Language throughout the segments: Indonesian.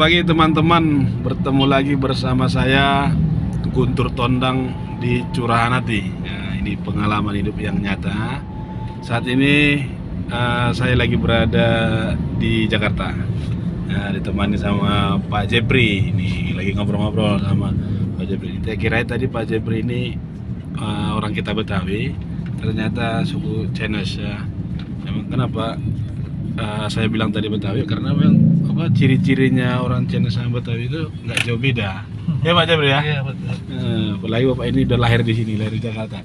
pagi teman-teman, bertemu lagi bersama saya Guntur Tondang di Curahan Hati. Ya, ini pengalaman hidup yang nyata. Saat ini saya lagi berada di Jakarta. Ya, ditemani sama Pak Jepri. Ini lagi ngobrol-ngobrol sama Pak Jepri. Saya kira tadi Pak Jepri ini orang kita Betawi, ternyata suku Chinese ya. Emang kenapa saya bilang tadi Betawi? Karena memang ciri-cirinya orang Chinese sama Betawi itu nggak jauh beda. Ya Pak Jepri ya? Iya betul. Apalagi Bapak ini udah lahir di sini, lahir di Jakarta.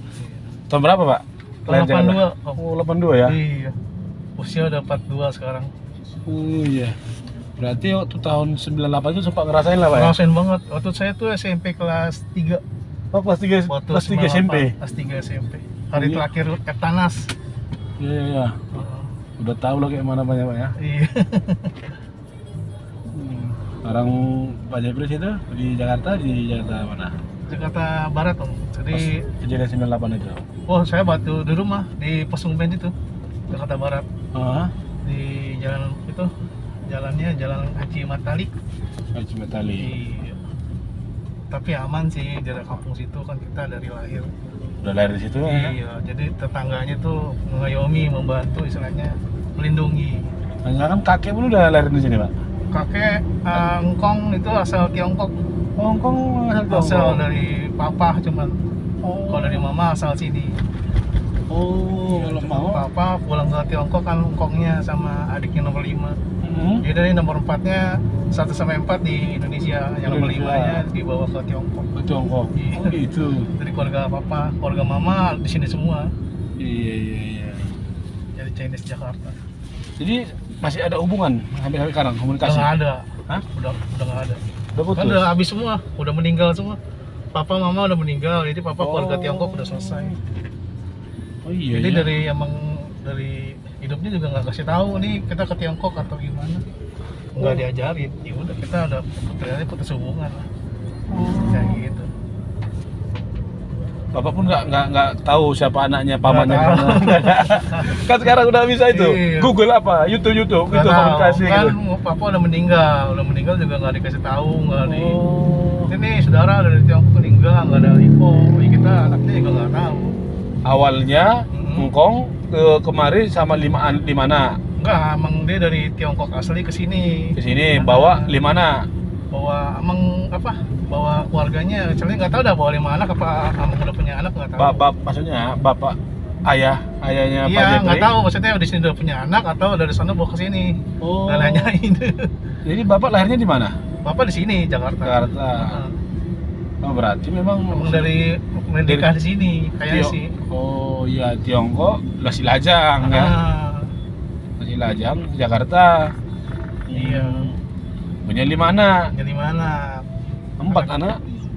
Tahun berapa Pak? Lahir Tahun 82. Oh 82 ya? Iya. Usia udah 42 sekarang. Oh iya. Berarti waktu tahun 98 itu sempat ngerasain lah Pak ya? Ngerasain banget. Waktu saya tuh SMP kelas 3. Oh kelas 3, Waktu kelas 3 SMP? Kelas 3 SMP. Hari Iya. terakhir Eptanas. Iya. Udah tahu lah kayak mana banyak Pak ya? Iya. Orang Pak Jepri itu di Jakarta mana? Jakarta Barat Om. Jadi Kejadian 98 itu. oh saya batu di rumah di Pesungben itu. Jakarta Barat. Di jalan itu jalannya Jalan Haji Matali. Haji Matali. Iya. Tapi aman sih dari kampung situ kan kita dari lahir. Udah lahir di situ ya? Iya, jadi tetangganya tuh mengayomi, membantu istilahnya, melindungi. Nah, kan kakek pun udah lahir di sini Pak? Kakek Engkong itu asal Tiongkok. Oh, Hongkong Asal dari papa cuman. Kalau dari mama asal sini. Kalau mau Papa pulang ke Tiongkok kan Engkongnya sama adiknya nomor 5. Jadi dari nomor 4-nya 1 sampai 4 di Indonesia, yang nomor 5-nya dibawa ke Tiongkok. ke Tiongkok. Iya. Oh gitu. Dari keluarga papa, keluarga mama di sini semua. Iya. Jadi Chinese Jakarta. Jadi masih ada hubungan sampai sekarang Udah komunikasi? nggak ada. Hah? Udah nggak ada. Udah putus? Kan udah habis semua, udah meninggal semua. Papa mama udah meninggal, jadi papa keluarga Tiongkok udah selesai. Oh iya. Jadi iya. dari hidupnya juga nggak kasih tahu nih kita ke Tiongkok atau gimana. Nggak diajarin. Ya udah kita udah ternyata putus hubungan lah. Kayak gitu. Bapak pun nggak tahu siapa anaknya, pamannya Nggak tahu. gimana. Kan sekarang udah bisa itu. Iya. Google apa? YouTube Nggak itu tahu. komunikasi Kan gitu. papa udah meninggal juga nggak dikasih tahu, nggak di. Oh. Ini saudara dari Tiongkok meninggal, nggak ada info. Ya kita anaknya juga nggak tahu. Awalnya Hongkong kemari sama di mana? Enggak, emang dia dari Tiongkok asli ke sini. Ke sini bawa di mana? Bawa emang bawa keluarganya. Soalnya nggak tahu dah bawa 5 anak apa emang udah punya anak nggak tahu. Maksudnya bapak ayahnya Pak Iya, Jepri? nggak tahu maksudnya di sini udah punya anak atau dari sana bawa ke sini. Oh. Nggak nanyain. Jadi bapak lahirnya di mana? Bapak di sini Jakarta. Jakarta. Oh berarti memang Emang dari nikah di sini kayaknya sih. Oh iya, Tiongkok, Silajang ya. Silajang, Jakarta. Iya. Punya 5 anak. Jadi mana? 4 anak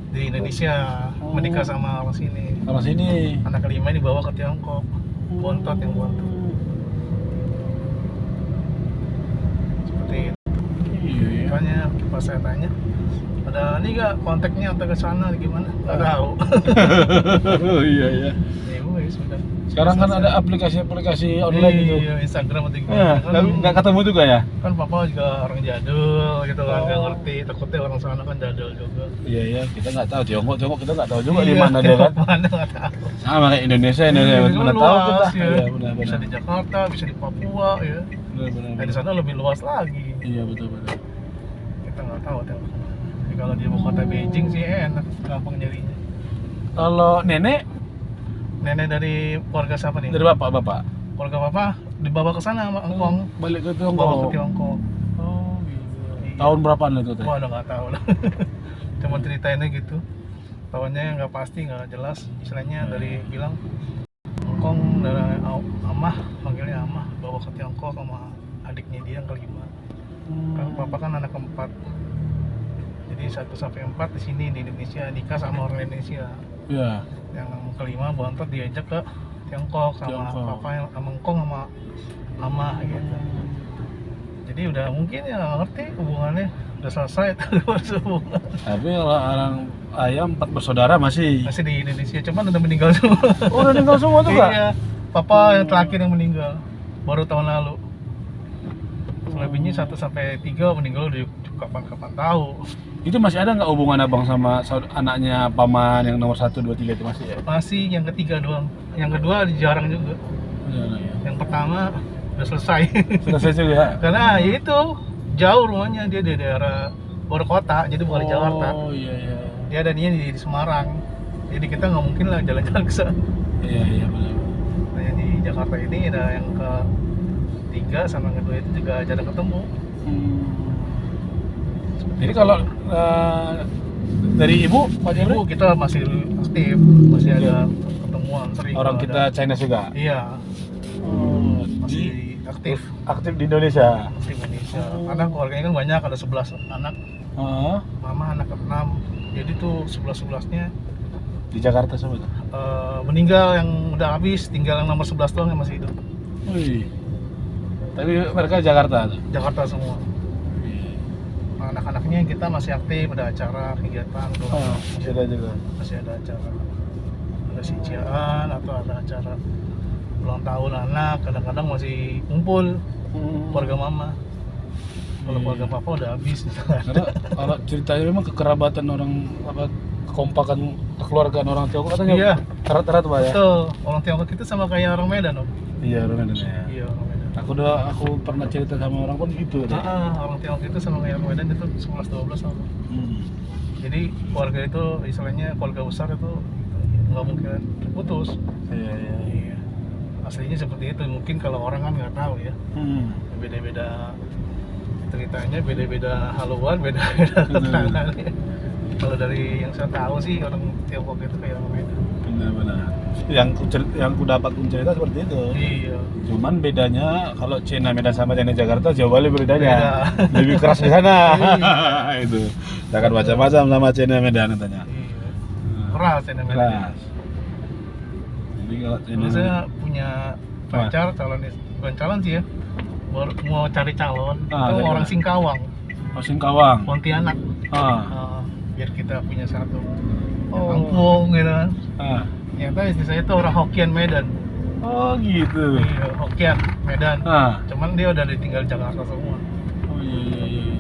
Di Indonesia menikah sama orang sini. orang sini. Anak kelima ini dibawa ke Tiongkok. Bontot yang bontot. Seperti itu. Iya. Makanya pas saya tanya, ada ini nggak kontaknya atau ke sana gimana? Nggak tahu. Iya. Ya wes sudah. Sekarang kan ada aplikasi online gitu. Iya, Instagram atau Ya, gimana? nggak ketemu juga ya? Kan papa juga orang jadul gitu kan, nggak ngerti. Takutnya orang sana kan jadul juga. Iya, kita nggak tahu Tiongkok kita nggak tahu juga Iya, di mana dia kan. Mana nggak tahu. Sama kayak Indonesia Iya, mana tahu luas, kita. ya. Iya, benar. Bisa di Jakarta, bisa di Papua ya. Benar. Nah, di sana lebih luas lagi. Iya, betul. Kita nggak tahu Tiongkok. Jadi kalau dia mau kota Beijing sih enak, gampang nyarinya. Kalau nenek Nenek dari keluarga siapa nih? dari bapak. Keluarga papa dibawa ke sana sama Engkong. Balik ke Bawa Tiongkok. ke Tiongkok. Oh, gitu. Iya. Tahun berapaan itu teh? Wah, udah nggak tahu lah. Cuma ceritainnya gitu. Tahunnya nggak pasti, nggak jelas. Istilahnya dari bilang Engkong dari Amah, panggilnya Amah, bawa ke Tiongkok sama adiknya dia yang kelima. Kan papa kan anak keempat. Jadi 1 sampai 4 di sini di Indonesia, nikah sama orang Indonesia. Iya. Yang kelima bontot diajak ke Tiongkok sama papa yang sama Engkong sama Amah gitu. Jadi udah mungkin ya nggak ngerti hubungannya, udah selesai tuh hubungan. Tapi kalau orang ayam 4 bersaudara masih Masih di Indonesia, cuman udah meninggal semua. Oh, udah meninggal semua tuh, Kak? Iya, papa yang terakhir yang meninggal baru tahun lalu. Lebihnya 1-3 meninggal udah kapan-kapan tahu. Itu masih ada nggak hubungan abang sama anaknya paman yang nomor 1, 2, 3 itu masih ya? Masih yang ketiga doang. Yang kedua jarang juga. Ya. Yang pertama udah selesai. Selesai juga. Karena ya itu jauh rumahnya, dia di daerah luar kota, jadi bukan di Jakarta. Oh iya. Dia adanya di Semarang. Jadi kita nggak mungkin lah jalan-jalan ke sana. Iya benar. Nah, yang di Jakarta ini ada yang ketiga sama yang kedua itu juga jarang ketemu. Jadi kalau dari ibu, Pak Jebri? Ibu kita masih aktif, masih ada ketemuan sering. Orang kalau kita ada. China juga. Iya, masih aktif Aktif di Indonesia. di Indonesia. Karena keluarganya kan banyak, ada 11 anak. Mama anak ke-6. Jadi tuh 11-11-nya Di Jakarta semua tuh. meninggal, yang udah habis, tinggal yang nomor 11 doang yang masih hidup. Wih. Tapi mereka Jakarta tuh. Jakarta semua. Nah, anak-anaknya kita masih aktif, ada acara kegiatan tuh. Masih ada juga. Masih ada acara, ada sijian atau ada acara ulang tahun anak, kadang-kadang masih kumpul keluarga mama. Kalau keluarga papa udah habis. Karena kalau ceritanya memang kekerabatan orang kekompakan kekeluargaan orang Tiongkok katanya. Iya. Erat-erat Pak ya. Betul, orang Tiongkok itu sama kayak orang Medan, Om. Iya orang Medan ya. Iya, orang Medan. Aku pernah cerita sama orang pun gitu. Orang Tiongkok itu sama kayak orang Medan itu 11-12 sama. Jadi keluarga itu istilahnya keluarga besar itu nggak mungkin putus. Iya. Aslinya seperti itu. Mungkin kalau orang kan nggak tahu ya. Beda-beda ceritanya, beda-beda haluan, beda-beda keterangannya. Kalau dari yang saya tahu sih orang Tiongkok itu kayak orang Medan. Benar. Yang ku dapat pun cerita seperti itu. Iya. Cuman bedanya kalau Cina Medan sama Cina Jakarta jauh kali bedanya. Beda. Lebih keras di sana. Iya. Itu. Jangan macam-macam sama Cina Medan katanya. Iya. Keras ya Medan. Keras. Jadi kalau Cina Dulu saya punya pacar bukan calon sih ya. Mau cari calon itu cari orang calon. Singkawang, Singkawang. Pontianak. Biar kita punya satu kampung gitu kan. Ternyata istri saya itu orang Hokkien Medan. Oh gitu. Iya, Hokkien Medan. Cuman dia udah ditinggal Jakarta semua. Oh iya.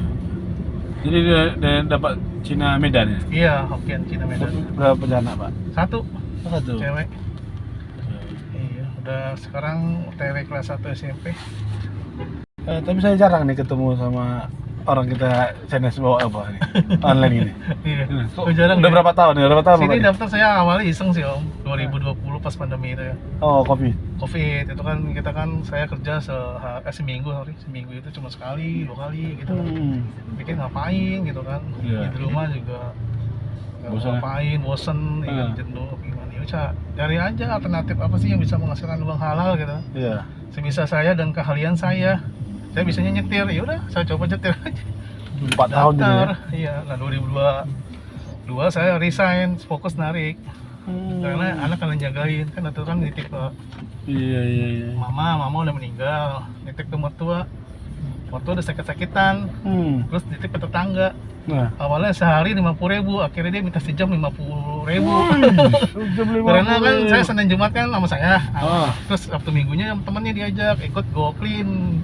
Jadi dia dapat Cina Medan ya? Iya, Hokkien Cina Medan. Berapa anak Pak? Satu Satu. cewek. Iya, udah sekarang TW kelas 1 SMP. Tapi saya jarang nih ketemu sama orang kita Chinese bawa apa nih online gini. Iya. Kok Jarang. udah ya? berapa tahun? Berapa tahun? Sini Pak? daftar saya awalnya iseng sih Om, 2020 pas pandemi itu ya. Oh, kopi. Covid itu kan kita kan saya kerja seminggu itu cuma sekali 2 kali gitu. Pikir ngapain gitu kan. Iya. Di rumah juga nggak Bosan ya? ngapain, bosen, jenuh gimana. Ya cari aja alternatif apa sih yang bisa menghasilkan uang halal gitu. Iya. Sebisa saya dan keahlian saya bisanya nyetir, ya udah saya coba nyetir aja. 4 tahun jadi ya? Daftar, iya. Nah 2022 saya resign, fokus narik. Karena anak kalian jagain kan, atau kan nitip ke Iya. mama udah meninggal, nitip ke mertua udah sakit-sakitan, terus nitip ke tetangga. Nah, Awalnya sehari 50.000, akhirnya dia minta sejam 50.000. jam 50. Karena kan saya Senin Jumat kan sama saya. Ah. Terus Sabtu Minggunya temennya diajak ikut GoClean.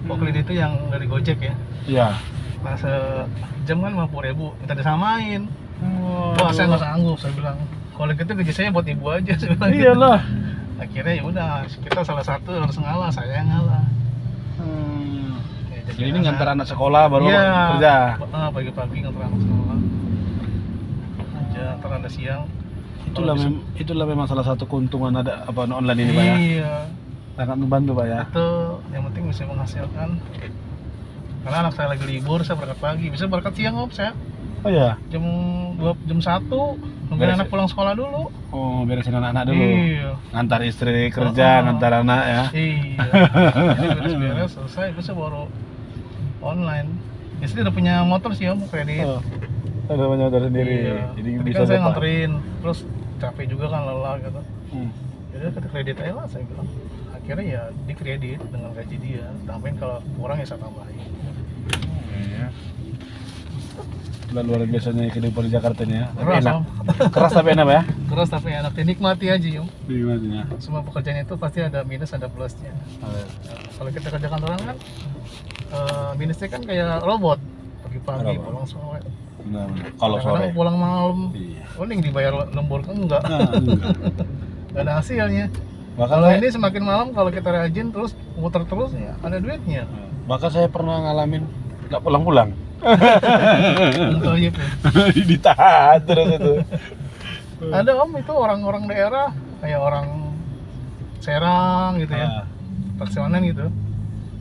GoClean itu yang dari Gojek ya. Iya. Nah sejam kan 50.000, minta disamain. Wah saya nggak sanggup, saya bilang. Kalau gitu gaji saya buat ibu aja. Saya bilang gitu. Iyalah. Akhirnya ya udah, kita salah satu harus ngalah, saya yang ngalah. Ya, Jadi ini ngantar anak sekolah baru iya, kerja. Pagi-pagi ngantar anak sekolah. Kerja, ntar ada siang. Itulah memang salah satu keuntungan ada apa online ini Pak ya. Iya. Sangat membantu Pak ya. Itu yang penting bisa menghasilkan. Karena anak saya lagi libur, saya berangkat pagi. Bisa berangkat siang Om, saya Oh ya. jam 1 nungguin anak pulang sekolah dulu. Oh, beresin anak-anak dulu. Iya. Ngantar istri kerja, ngantar anak ya. Iya. Jadi beres-beres selesai, bisa baru online. Istri udah punya motor sih Om, kredit. Ada punya motor sendiri. Iya. Jadi Tadi bisa kan saya bapak. nganterin, terus capek juga kan, lelah gitu. Jadi kita kredit aja lah, saya bilang. Akhirnya ya dikredit dengan gaji dia. Tambahin kalau kurang ya saya tambahin. Iya. Luar biasanya kehidupan di Jakarta ini ya. Tapi Keras enak. Om. Keras tapi enak Pak ya. Keras tapi enak, dinikmati aja Om. Gimana? Semua pekerjaan itu pasti ada minus ada plusnya. Nah, kalau kita kerja kantoran kan Ministry kan kayak robot, pagi-pagi Robot. pulang sore. Benar. Kalau sore. Kadang-kadang pulang malam. Iya. Mending dibayar lembur kan enggak. Nah, enggak. Gak ada hasilnya. Maka Kalau saya, ini semakin malam kalau kita rajin terus muter terus ya ada duitnya. maka saya pernah ngalamin nggak pulang-pulang. Untuk gitu. Ditahan terus itu. Ada om itu orang-orang daerah kayak orang Serang gitu ya, Perseonan gitu.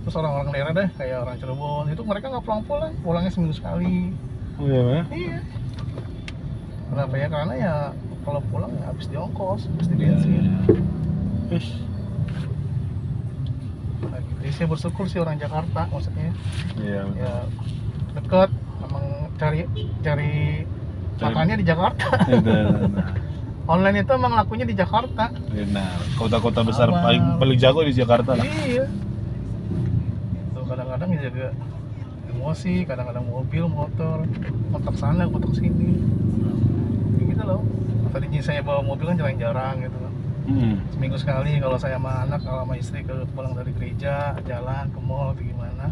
Terus orang-orang daerah deh kayak orang Cirebon itu mereka nggak pulang-pulang, pulangnya seminggu sekali. Oh iya, Mas? Iya. Kenapa ya? Karena ya kalau pulang ya habis di ongkos, habis di bensin. Ish. Nah, gitu. Jadi saya bersyukur sih orang Jakarta maksudnya. Iya. Ya dekat, emang cari makannya di Jakarta. Online itu emang lakunya di Jakarta. Benar. Kota-kota besar Abang. paling jago di Jakarta lah. Iya. Tuh kadang-kadang ya juga emosi, kadang-kadang mobil, motor sana, kotak sini. Ya gitu loh. Tadinya saya bawa mobil kan jarang-jarang gitu kan. Seminggu sekali kalau saya sama anak, kalau sama istri ke pulang dari gereja, jalan ke mall atau gimana.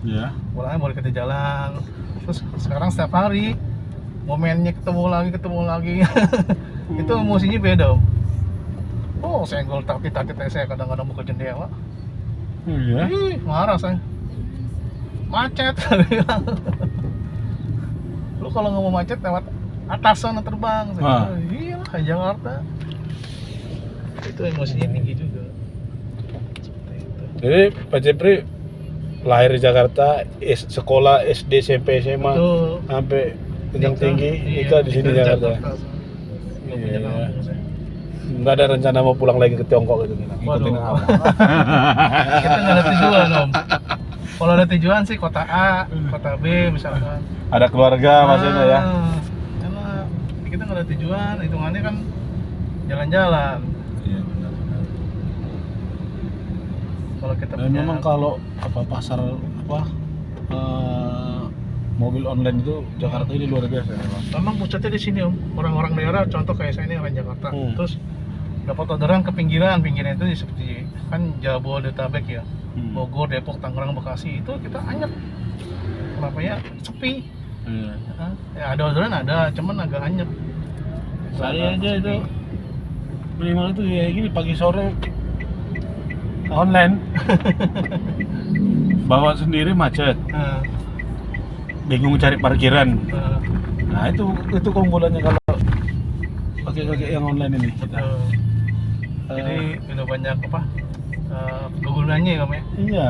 Iya. Pulangnya boleh kita jalan. Terus sekarang setiap hari momennya ketemu lagi. Itu emosinya beda om. Oh senggol takut-takut saya kadang-kadang buka jendela. Iya. Ih, marah saya. Macet. Lu kalau nggak mau macet lewat atas sana terbang. Saya, iya lah Jakarta. Itu emosinya tinggi juga. Seperti itu. Jadi Pak Jepri lahir di Jakarta, sekolah SD, SMP, SMA, Betul. sampai jenjang Nikah, tinggi, iya, nikah di sini Jakarta. Nggak punya Iya. kampung saya. Nggak ada rencana mau pulang lagi ke Tiongkok gitu nih, ngikutin Waduh. abang. Kita nggak ada tujuan om. Kalau ada tujuan sih kota A, kota B misalkan. Ada keluarga maksudnya ya. Enak. Kita nggak ada tujuan, hitungannya kan jalan-jalan. Iya benar. Kalau kita Dan punya memang kalau pasar mobil online itu Jakarta ini luar biasa memang. memang pusatnya di sini om. Orang-orang daerah, contoh kayak saya ini orang Jakarta. Terus dapat orderan ke pinggiran itu seperti kan Jabodetabek ya. Bogor, Depok, Tangerang, Bekasi itu kita anyep. Kenapa ya? Sepi. Iya. Ya ada orderan ada, cuman agak anyep. Saya aja itu minimal itu ya gini pagi sore online. Bawa sendiri macet, Nah, bingung cari parkiran. nah, Nah itu keunggulannya kalau pakai yang online ini kita. betul. Jadi udah banyak kegunaannya ya om ya. Iya.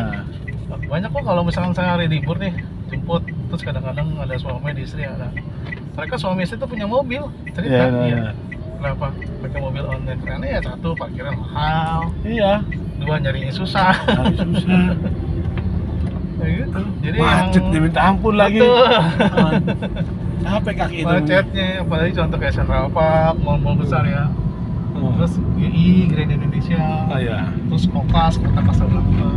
Banyak kok kalau misalkan saya hari libur nih jemput, terus kadang-kadang ada suami ada istri ada. Mereka suami istri tuh punya mobil, cerita Iya. Kenapa pakai mobil online? Karena ya satu parkiran mahal, Iya. dua nyarinya susah. Tapi susah. Kayak gitu. Jadi Macet emang diminta ampun lagi. betul. Capek kaki itu. Macetnya, apalagi contoh kayak Central Park, mall-mall besar ya. Terus GI, Grand Indonesia, iya. terus Kokas, Kota Kasablanca.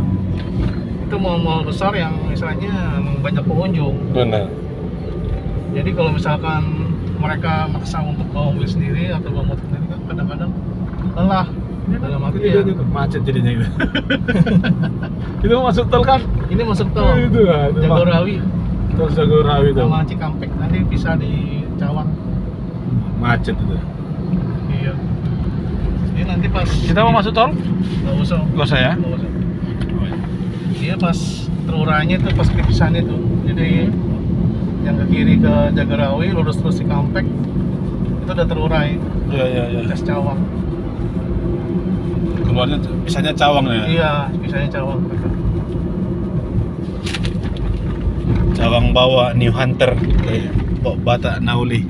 Itu mall-mall besar yang misalnya banyak pengunjung. Benar. Jadi kalau misalkan mereka maksa untuk bawa mobil sendiri atau bawa motor sendiri kan kadang-kadang lelah. Dalam arti ya, Macet jadinya itu. Itu masuk tol kan? ini masuk tol Itu lah, itu Jagorawi Tol Jagorawi itu. sama Cikampek, nanti bisa di Cawang. Macet itu. Iya. Jadi nanti pas Kita mau masuk tol? nggak usah. Nggak usah ya? Nggak usah. Dia pas terurainya tuh pas pipisan itu. Jadi yang ke kiri ke Jagorawi lurus terus Cikampek itu udah terurai. Iya. Tes Cawang. Keluarnya bisanya Cawang ya? Iya, bisanya Cawang mereka. Cawang bawa New Hunter. Bawa Batak Nauli.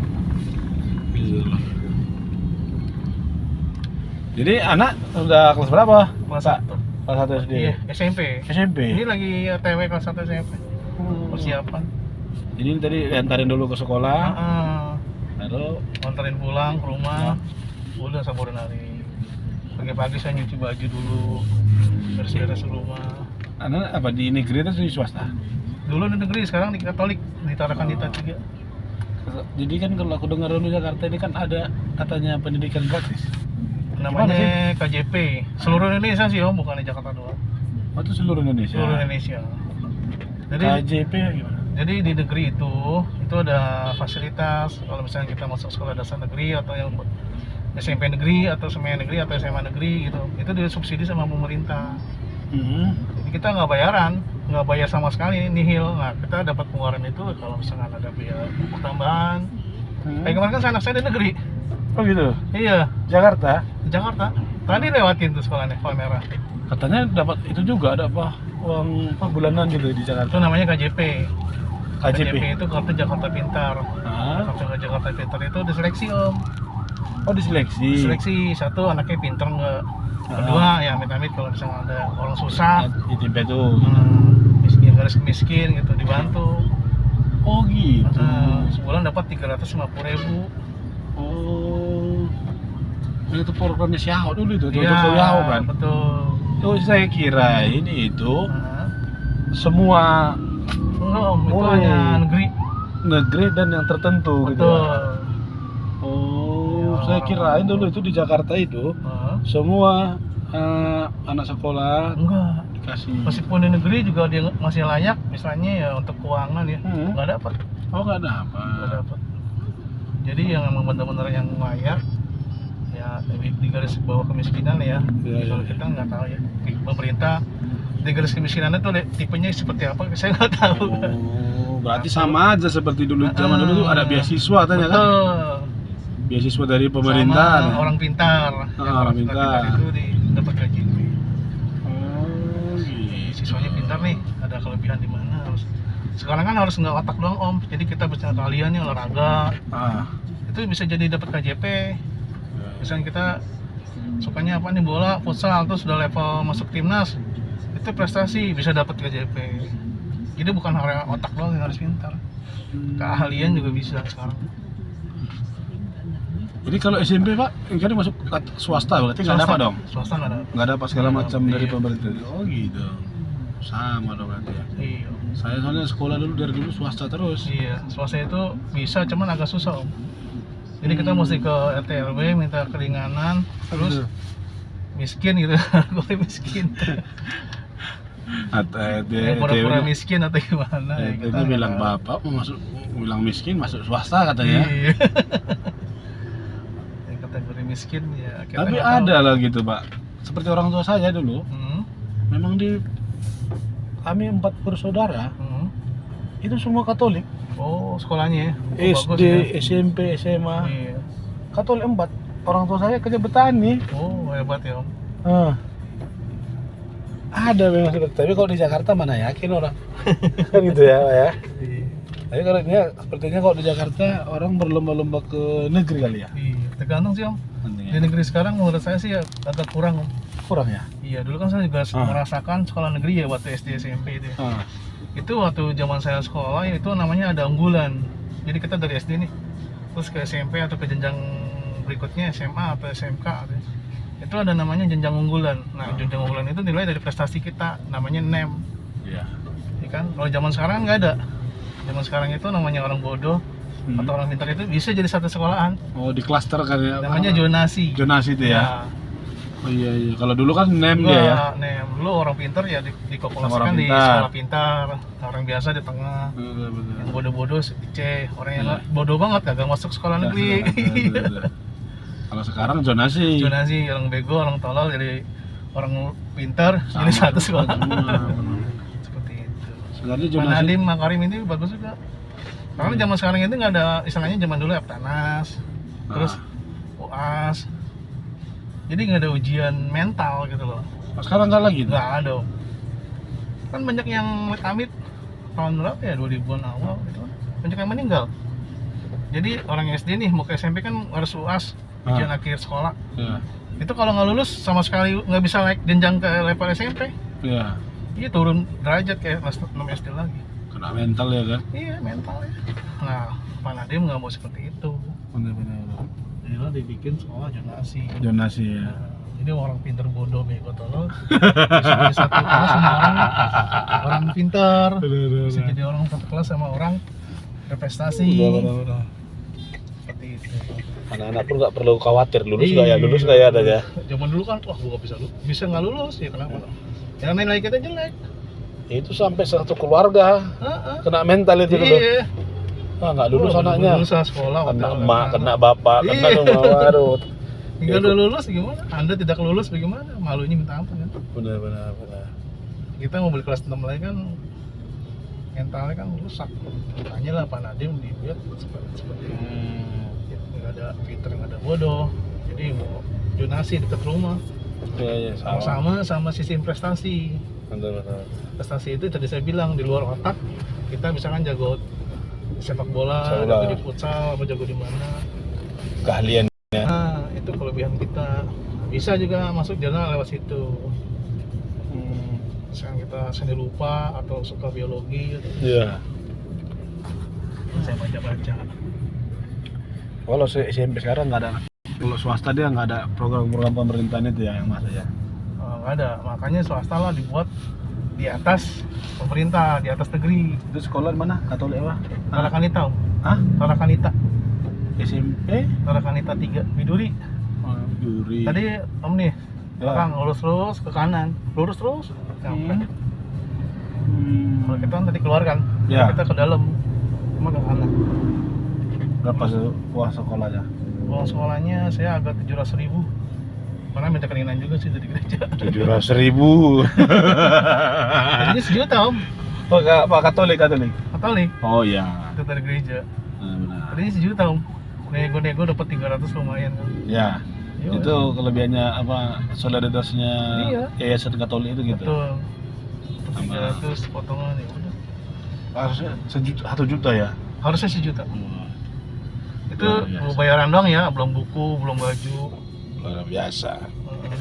Jadi anak udah kelas berapa? Kelas 1. Kelas 1 SD. Iya, SMP. SMP. Ini lagi OTW kelas 1 SMP. Persiapan. Jadi ini tadi diantarin dulu ke sekolah, lalu Anterin pulang ke rumah. Udah saburin hari. Pagi-pagi saya nyuci baju dulu. Bersih-bersih rumah. anak apa di negeri atau di swasta? Dulu di negeri, sekarang di Katolik, ditarakan di T3. Jadi kan kalau aku dengar dulu Jakarta ini kan ada katanya pendidikan gratis. Namanya KJP. Seluruh Indonesia sih om, bukan di Jakarta doang. Oh, itu seluruh Indonesia. Seluruh Indonesia. Jadi KJP gimana? Jadi di negeri itu ada fasilitas kalau misalnya kita masuk sekolah dasar negeri atau yang SMP negeri atau SMA negeri atau SMA negeri gitu, itu disubsidi sama pemerintah. Jadi kita nggak bayar sama sekali, nihil. Nah kita dapat pengeluaran itu kalau misalnya ada biaya buku tambahan. Kayak kemarin kan anak saya di negeri. Oh gitu. Iya, Jakarta. di Jakarta. Tadi lewatin tuh sekolahnya Palmera. Katanya dapat itu juga ada apa uang apa bulanan gitu di Itu Jakarta. namanya KJP. KJP. itu kartu Jakarta Pintar. Ah. Kartu Jakarta Pintar itu diseleksi om. Oh diseleksi. Seleksi satu anaknya pinter nggak, kedua ya amit-amit kalau misalnya ada orang susah, ITB tuh. miskin garis miskin gitu dibantu. Oh gitu. Sebulan dapat 350.000. Oh. Itu programnya Syahok dulu itu, Iya, Dr. Syahok kan. betul. Oh saya kira ini itu Nah, semua enggak om, itu Oh. hanya negeri. negeri dan yang tertentu gitu. Betul. Oh, Ya. saya kirain dulu itu di Jakarta itu semua anak sekolah Enggak. dikasih. Meskipun di negeri juga dia masih layak, misalnya ya untuk keuangan ya, nggak dapat. Oh nggak ada apa. Nggak dapat. Jadi yang memang benar-benar yang layak ya di garis bawah kemiskinan ya. Iya, Kalau iya. kita nggak tahu ya, pemerintah di garis kemiskinan itu tipenya seperti apa saya nggak tahu. Oh, berarti sama aja seperti dulu zaman dulu tuh ada beasiswa katanya kan? Betul. Beasiswa dari pemerintah. Sama ada. orang pintar. Orang pintar. Itu dapat KJP. Oh, gitu. Siswanya pintar nih, ada kelebihan di mana harus. Sekarang kan harus nggak otak doang om, jadi kita bisa kalian nih olahraga, Ah, itu bisa jadi dapat KJP. Misalnya kita sukanya apa nih bola, futsal, terus sudah level masuk timnas, itu prestasi bisa dapat KJP. Jadi bukan hanya otak doang yang harus pintar, keahlian juga bisa sekarang. Jadi kalau SMP Pak, kan masuk swasta berarti nggak dapat dong? Swasta nggak dapat. Nggak dapat segala macam dari Iya. pemerintah. Oh gitu. Sama dong berarti ya. Iya. Saya soalnya sekolah dulu dari dulu swasta terus. Iya, swasta itu bisa, cuman agak susah om. Jadi kita mesti ke RT RW minta keringanan, terus miskin gitu, gue miskin. Atau Pura-pura miskin atau gimana? Ya, dia kita bilang nggak bapak mau masuk, bilang miskin masuk swasta katanya. Iya. Yang kategori miskin ya. Kita Tapi nggak tahu. ada lah gitu Pak. Seperti orang tua saya dulu, memang di kami 4 bersaudara itu semua Katolik. Oh sekolahnya ya? SD, SMP, SMA, Iya. Katolik 4. Orang tua saya kerja petani. Oh hebat ya om. Ada memang seperti, tapi kalau di Jakarta mana yakin orang. Kan gitu ya Pak ya. Iya. Tapi kalau ini sepertinya kalau di Jakarta orang berlomba-lomba ke negeri kali ya. Iya. Tergantung sih om. Di Nantinya. negeri sekarang menurut saya sih agak kurang om. Kurang ya. Iya dulu kan saya juga merasakan sekolah negeri ya waktu SD SMP itu. Ya. Itu waktu zaman saya sekolah itu namanya ada unggulan. Jadi kita dari SD nih terus ke SMP atau ke jenjang berikutnya SMA atau SMK gitu. Itu ada namanya jenjang unggulan. Nah jenjang unggulan itu nilai dari prestasi kita, namanya NEM. Iya. Ya kan? Kalau zaman sekarang nggak ada. Zaman sekarang itu namanya orang bodoh atau orang pintar itu bisa jadi satu sekolahan. Oh di klaster kan ya. Namanya zonasi. Zonasi itu ya. Oh iya iya. Kalau dulu kan NEM Enggak, dia ya. NEM. Dulu orang pintar ya Sama dikopulasikan orang di pintar. sekolah pintar. Orang biasa di tengah. Betul. Yang bodoh-bodoh di C. Orang yang Iya. bodoh banget kagak masuk sekolah negeri. Betul. Kalau sekarang zonasi. Zonasi, orang bego, orang tolol jadi orang pintar Sama jadi satu sekolah. benar. Seperti itu. Sebenarnya Pak zonasi. Nadiem, Makarim ini bagus juga. Karena zaman sekarang itu nggak ada, istilahnya zaman dulu Eptanas, terus UAS. Jadi nggak ada ujian mental gitu loh. Sekarang nggak lagi. Nggak ada. Kan banyak yang amit tahun berapa ya 2000-an awal gitu kan. Banyak yang meninggal. Jadi orang SD nih mau ke SMP kan harus UAS, ujian akhir sekolah. Ya. Itu kalau nggak lulus sama sekali nggak bisa naik jenjang ke level SMP. Ya. Iya turun derajat kayak kelas 6 SD lagi. Kena mental ya kan. Iya mental ya. Nah Pak Nadiem nggak mau seperti itu. Benar-benar. Jadi lo dibikin sekolah zonasi. Zonasi ya. Jadi orang pinter bodoh bego tolol bisa jadi satu kelas sama orang pinter, bisa jadi orang satu kelas sama orang berprestasi. Benar. Seperti itu. Anak-anak pun nggak perlu khawatir lulus Iya. nggak ya, lulus nggak ya adanya. Zaman dulu kan wah gua nggak bisa nggak lulus ya kenapa? Ya nilai kita jelek. Itu sampai satu keluarga Heeh. kena mental itu dulu. Iya. Nggak lulus anaknya. Lulus sekolah. Kena waktu emak, anak. kena bapak, kena Iya. semua. Waduh. Tinggal udah lulus gimana? Anda tidak lulus bagaimana? Malunya minta ampun kan? Benar. Kita mau beli kelas 6 lagi kan mentalnya kan rusak. Makanya lah Pak Nadiem dibuat seperti nggak ada pinter, nggak ada bodoh. Jadi mau donasi dekat rumah. Iya, Sama sistem prestasi. Benar. Prestasi itu tadi saya bilang di luar otak kita misalkan jago sepak bola, jago di futsal, apa jago di mana. Keahlian. Nah, itu kelebihan kita. Bisa juga masuk jurnal lewat situ. Misalkan kita seni rupa atau suka biologi gitu. Iya. Saya baca-baca. Kalau SMP sekarang nggak ada. Kalau swasta dia nggak ada program-program pemerintahan itu ya yang masa ya. Nggak ada, makanya swasta lah dibuat di atas pemerintah, di atas negeri. Itu sekolah di mana? Katolik apa? Tarakanita, Om. Hah? Tarakanita. SMP? Tarakanita 3, Biduri. Juri. Tadi Om nih, Ya. belakang lurus terus ke kanan, lurus terus. Sampai. Kalau kita kan tadi keluar kan, Ya. kita ke dalam, cuma ke kanan. Berapa uang sekolahnya? Uang sekolahnya saya agak 700.000. Karena minta keringanan juga sih dari gereja. 700.000. Jadi sejuta Om, Pak Katolik. Katolik. Oh iya. Itu dari gereja. Benar. Tadinya sejuta Om. Nego-nego dapat 300 lumayan kan. Ya. Iya, Itu kelebihannya apa? Solidaritasnya Iya. Yayasan Katolik itu gitu. betul. Sama. 300 potongan ya udah. Harusnya 1 juta ya. Harusnya sejuta. Itu Luar biasa. bayaran doang ya, belum buku, belum baju. Luar biasa. Heeh.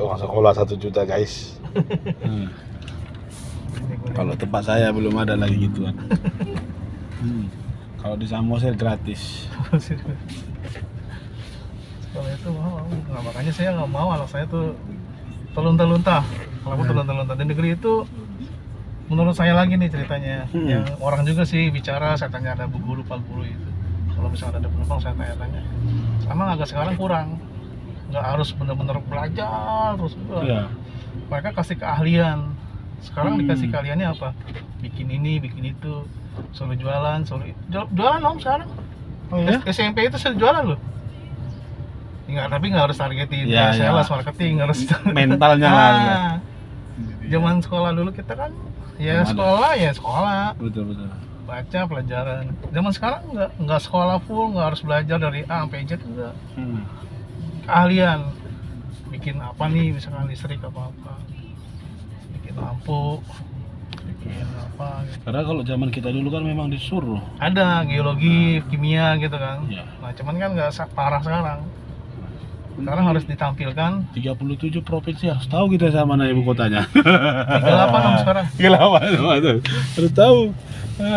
Uang sekolah 1 juta guys. Kalau tempat saya belum ada lagi gituan. Kalau di Samosir gratis. Sekolah itu mahal. Nah, makanya saya nggak mau anak saya tuh terlunta-lunta. Kalau terlunta-lunta di negeri itu, menurut saya lagi nih ceritanya. Yang orang juga sih bicara, saya tanya ada bu guru, pak guru itu. Kalau misalnya ada penumpang saya tanya-tanya. Emang agak sekarang kurang. Nggak harus benar-benar belajar terus enggak. Iya. Mereka kasih keahlian. Sekarang dikasih keahliannya apa? Bikin ini, bikin itu, suruh jualan, jualan Om sekarang. Oh ya? SMP itu suruh jualan loh. Enggak, tapi nggak harus targetin Ya, sales, ya. marketing, harus Mentalnya lah. Nah, zaman sekolah dulu kita kan ya Belum ada. sekolah ya sekolah, Betul. baca pelajaran. Zaman sekarang nggak sekolah full, nggak harus belajar dari A sampai Z, enggak. Keahlian bikin apa nih, misalkan listrik apa bikin lampu, bikin apa gitu. Karena kalau zaman kita dulu kan memang disuruh. Ada geologi, kimia gitu kan. Iya. Nah cuman kan nggak parah sekarang harus ditampilkan. 37 provinsi harus tahu kita sama mana ibu kotanya. 38 Om sekarang. 38 semua tuh. Harus tahu.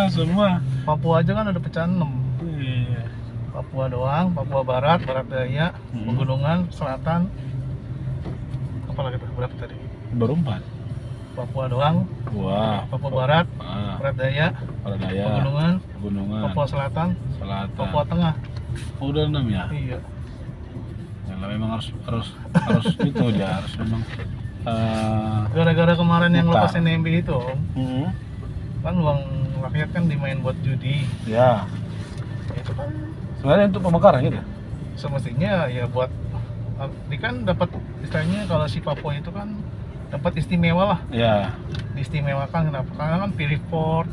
Semua. Papua aja kan ada pecahan 6. Iya. Papua doang, Papua Barat, Barat Daya, Pegunungan, Selatan. Apa lagi tuh? Berapa tadi? Baru 4. Papua doang, Wah. Papua Barat, Barat Daya, Daya. Pegunungan, Papua Selatan, Selatan. Papua Tengah. Oh, udah 6 ya? Iya. Ya lah, memang harus itu dia harus memang. Gara-gara kemarin yang Bukan. lepas NMB itu, Om, kan uang rakyat kan dimain buat judi. Ya. Itu kan Sebenarnya untuk pemekaran gitu. semestinya ya buat ini kan dapat istilahnya kalau si Papua itu kan dapat istimewa lah. Ya. Diistimewakan kenapa? Karena kan pilih port,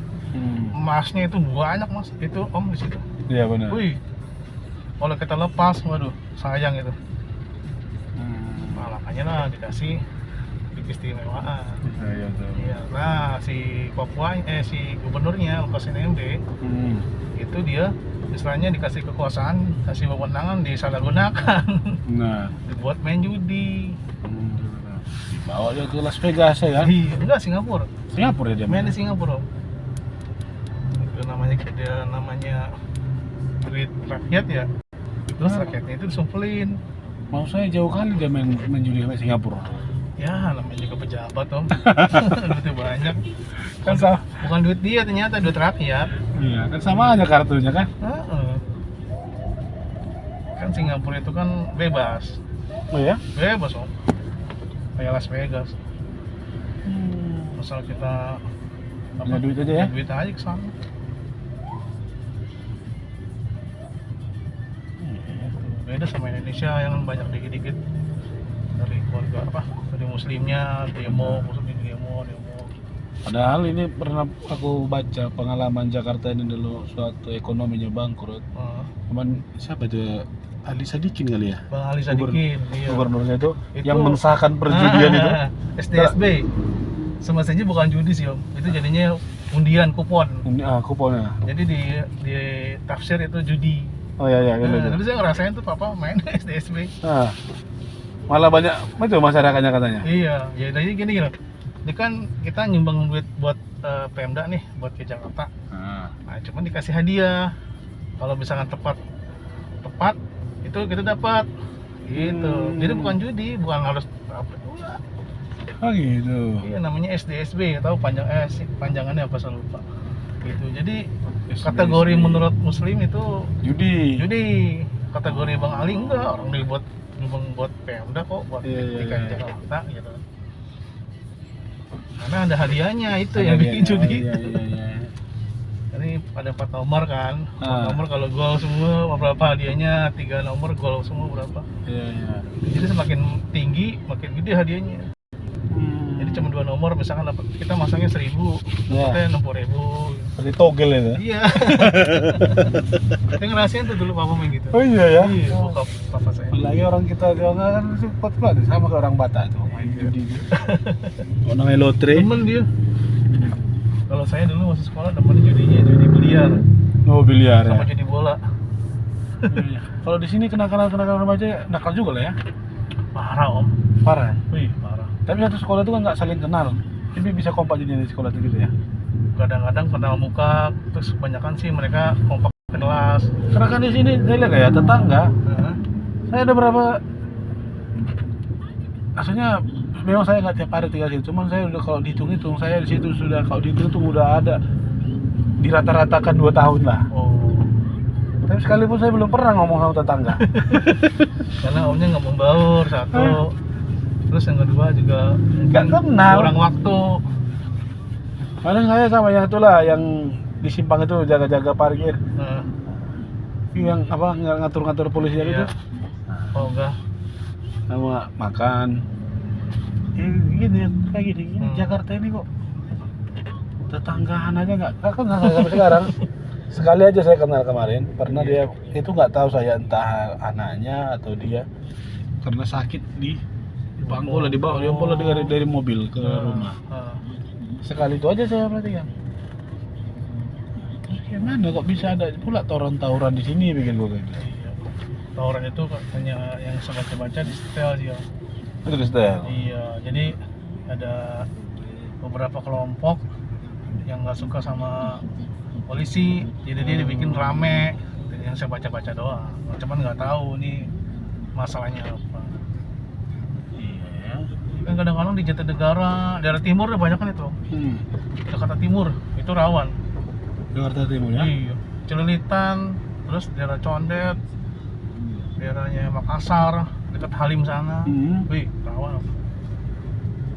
emasnya itu banyak Mas. Itu Om di situ. Iya benar. Wih. Kalau kita lepas, waduh, sayang itu. Nah, makanya lah dikasih keistimewaan. Iya tuh. Iya. Nah, si Papua si gubernurnya lepas NMB itu dia istilahnya dikasih kekuasaan, kasih wewenangan disalahgunakan. Nah, Dibuat main judi. dibawa dia ke Las Vegas ya kan? Iya, enggak Singapura. Singapura ya dia. Main di Singapura. Om. Itu namanya duit rakyat ya. Terus rakyatnya itu disumpelin. Mau saya jauh kali dia main judi sampai Singapura. Ya, namanya juga pejabat Om. Duitnya banyak. Kan sama. Bukan duit dia ternyata, duit rakyat. Iya, kan sama aja kartunya kan? Heeh. Kan Singapura itu kan bebas. Oh ya? Bebas Om. Kayak Las Vegas. Asal kita Punya duit aja ya. duit aja ke sana. Beda sama Indonesia yang banyak dikit-dikit dari keluarga dari muslimnya demo. Padahal ini pernah aku baca pengalaman Jakarta ini dulu suatu ekonominya bangkrut. Cuman siapa itu? Ali Sadikin kali ya? Bang Ali Sadikin, iya. Gubernurnya itu yang mensahkan perjudian itu. SDSB. Semestinya bukan judi sih Om. Itu jadinya undian kupon. Kuponnya. Jadi di tafsir itu judi. Oh iya Jadi saya ngerasain tuh papa main SDSB. Malah banyak itu masyarakatnya katanya. Iya, ya jadi gini loh. Ini kan kita nyumbang duit buat Pemda nih, buat ke Jakarta. Nah, cuman dikasih hadiah. Kalau misalkan tepat itu kita dapat. Gitu. Jadi bukan judi, bukan harus dapat pula. Oh gitu. Iya, namanya SDSB, tahu panjangannya apa saya lupa. Gitu. Jadi kategori menurut muslim itu Judi. Kategori Bang Ali enggak, orang dibuat buat Pemda kok, buat DKI Jakarta gitu. Karena ada hadiahnya itu yang bikin judi. Iya. Ini ada 4 nomor kan. 4 nomor kalau gol semua berapa hadiahnya? 3 nomor gol semua berapa? Iya. Jadi semakin tinggi makin gede hadiahnya. Jadi cuma 2 nomor misalkan dapat kita masangnya 1.000, dapatnya 60.000. Seperti togel itu. Iya. Saya ngerasain tuh dulu papa main gitu. Oh iya ya. Iya, bokap papa saya. Lagi orang kita kan support banget sama kayak orang Batak tuh main judi. Oh namanya lotre. Temen dia. Kalau saya dulu masih sekolah temen judinya judi biliar. Oh biliar Sama ya. judi bola. Kalau di sini kenakalan remaja nakal juga lah ya. Parah Om. Parah. Wih, parah. Tapi satu sekolah itu kan nggak saling kenal. Tapi bisa kompak jadi di sekolah itu gitu ya. Kadang-kadang kenal muka, terus kebanyakan sih mereka kompak ke kelas. Karena kan di sini saya lihat ya tetangga. Saya ada berapa? Maksudnya memang saya nggak tiap hari tinggal di situ, cuman saya udah kalau dihitung-hitung saya di situ sudah kalau dihitung udah ada dirata-ratakan 2 tahun lah. Oh. Tapi sekalipun saya belum pernah ngomong sama tetangga. Karena omnya nggak membaur satu. Terus yang kedua juga Nggak kenal. kurang waktu. Paling saya sama yang itulah yang di simpang itu jaga-jaga parkir. Yang apa ngatur-ngatur polisi itu. Oh enggak. Sama makan. Gini kayak gini. Jakarta ini kok tetanggaan aja nggak kenal sampai sekarang. Sekali aja saya kenal kemarin, pernah dia itu nggak tahu saya entah anaknya atau dia karena sakit di bangku lah dibawa dia bola dari mobil ke rumah. Sekali itu aja saya perhatikan. Gimana kok bisa ada pula tawuran di sini bikin gue kayak gitu. Tawuran itu hanya yang saya baca di setel dia. Itu di setel. Iya, jadi ada beberapa kelompok yang nggak suka sama polisi, jadi dia dibikin rame. Yang saya baca-baca doang, cuman nggak tahu nih masalahnya apa. Iya. Kan kadang-kadang di Jatinegara, daerah timur udah banyak kan itu. Jakarta Timur itu rawan. Jakarta Timur ya? Iya. Celilitan, terus daerah Condet, daerahnya Makassar, dekat Halim sana. Wih, rawan.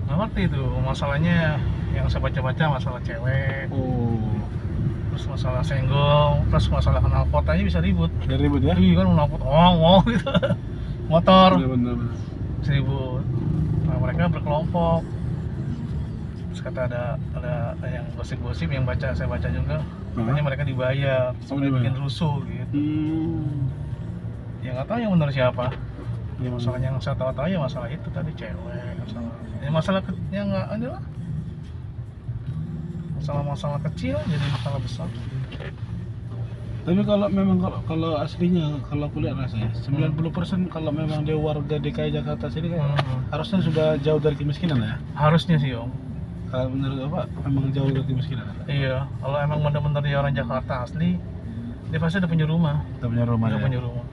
Nggak ngerti itu masalahnya yang saya baca-baca masalah cewek. Terus masalah senggol, terus masalah knalpot aja bisa ribut. Udah ribut ya? Iya kan knalpot, gitu. Motor Bener. bisa ribut. Nah, mereka berkelompok. Terus kata ada yang gosip-gosip yang saya baca juga, katanya mereka dibayar sampai bikin rusuh gitu. Ya nggak tahu yang benar siapa. Ya masalahnya yang saya tahu ya masalah itu tadi cewek, masalah yang nggak ada lah. Masalah kecil jadi masalah besar. Tapi kalau memang kalau aslinya kalau aku lihat rasanya 90% kalau memang dia warga DKI Jakarta sini kan harusnya sudah jauh dari kemiskinan ya. Harusnya sih Om. Kalau menurut apa memang jauh dari kemiskinan. Iya, kalau emang benar-benar dia orang Jakarta asli, dia pasti udah punya rumah. Udah punya rumah. Udah ya? punya rumah.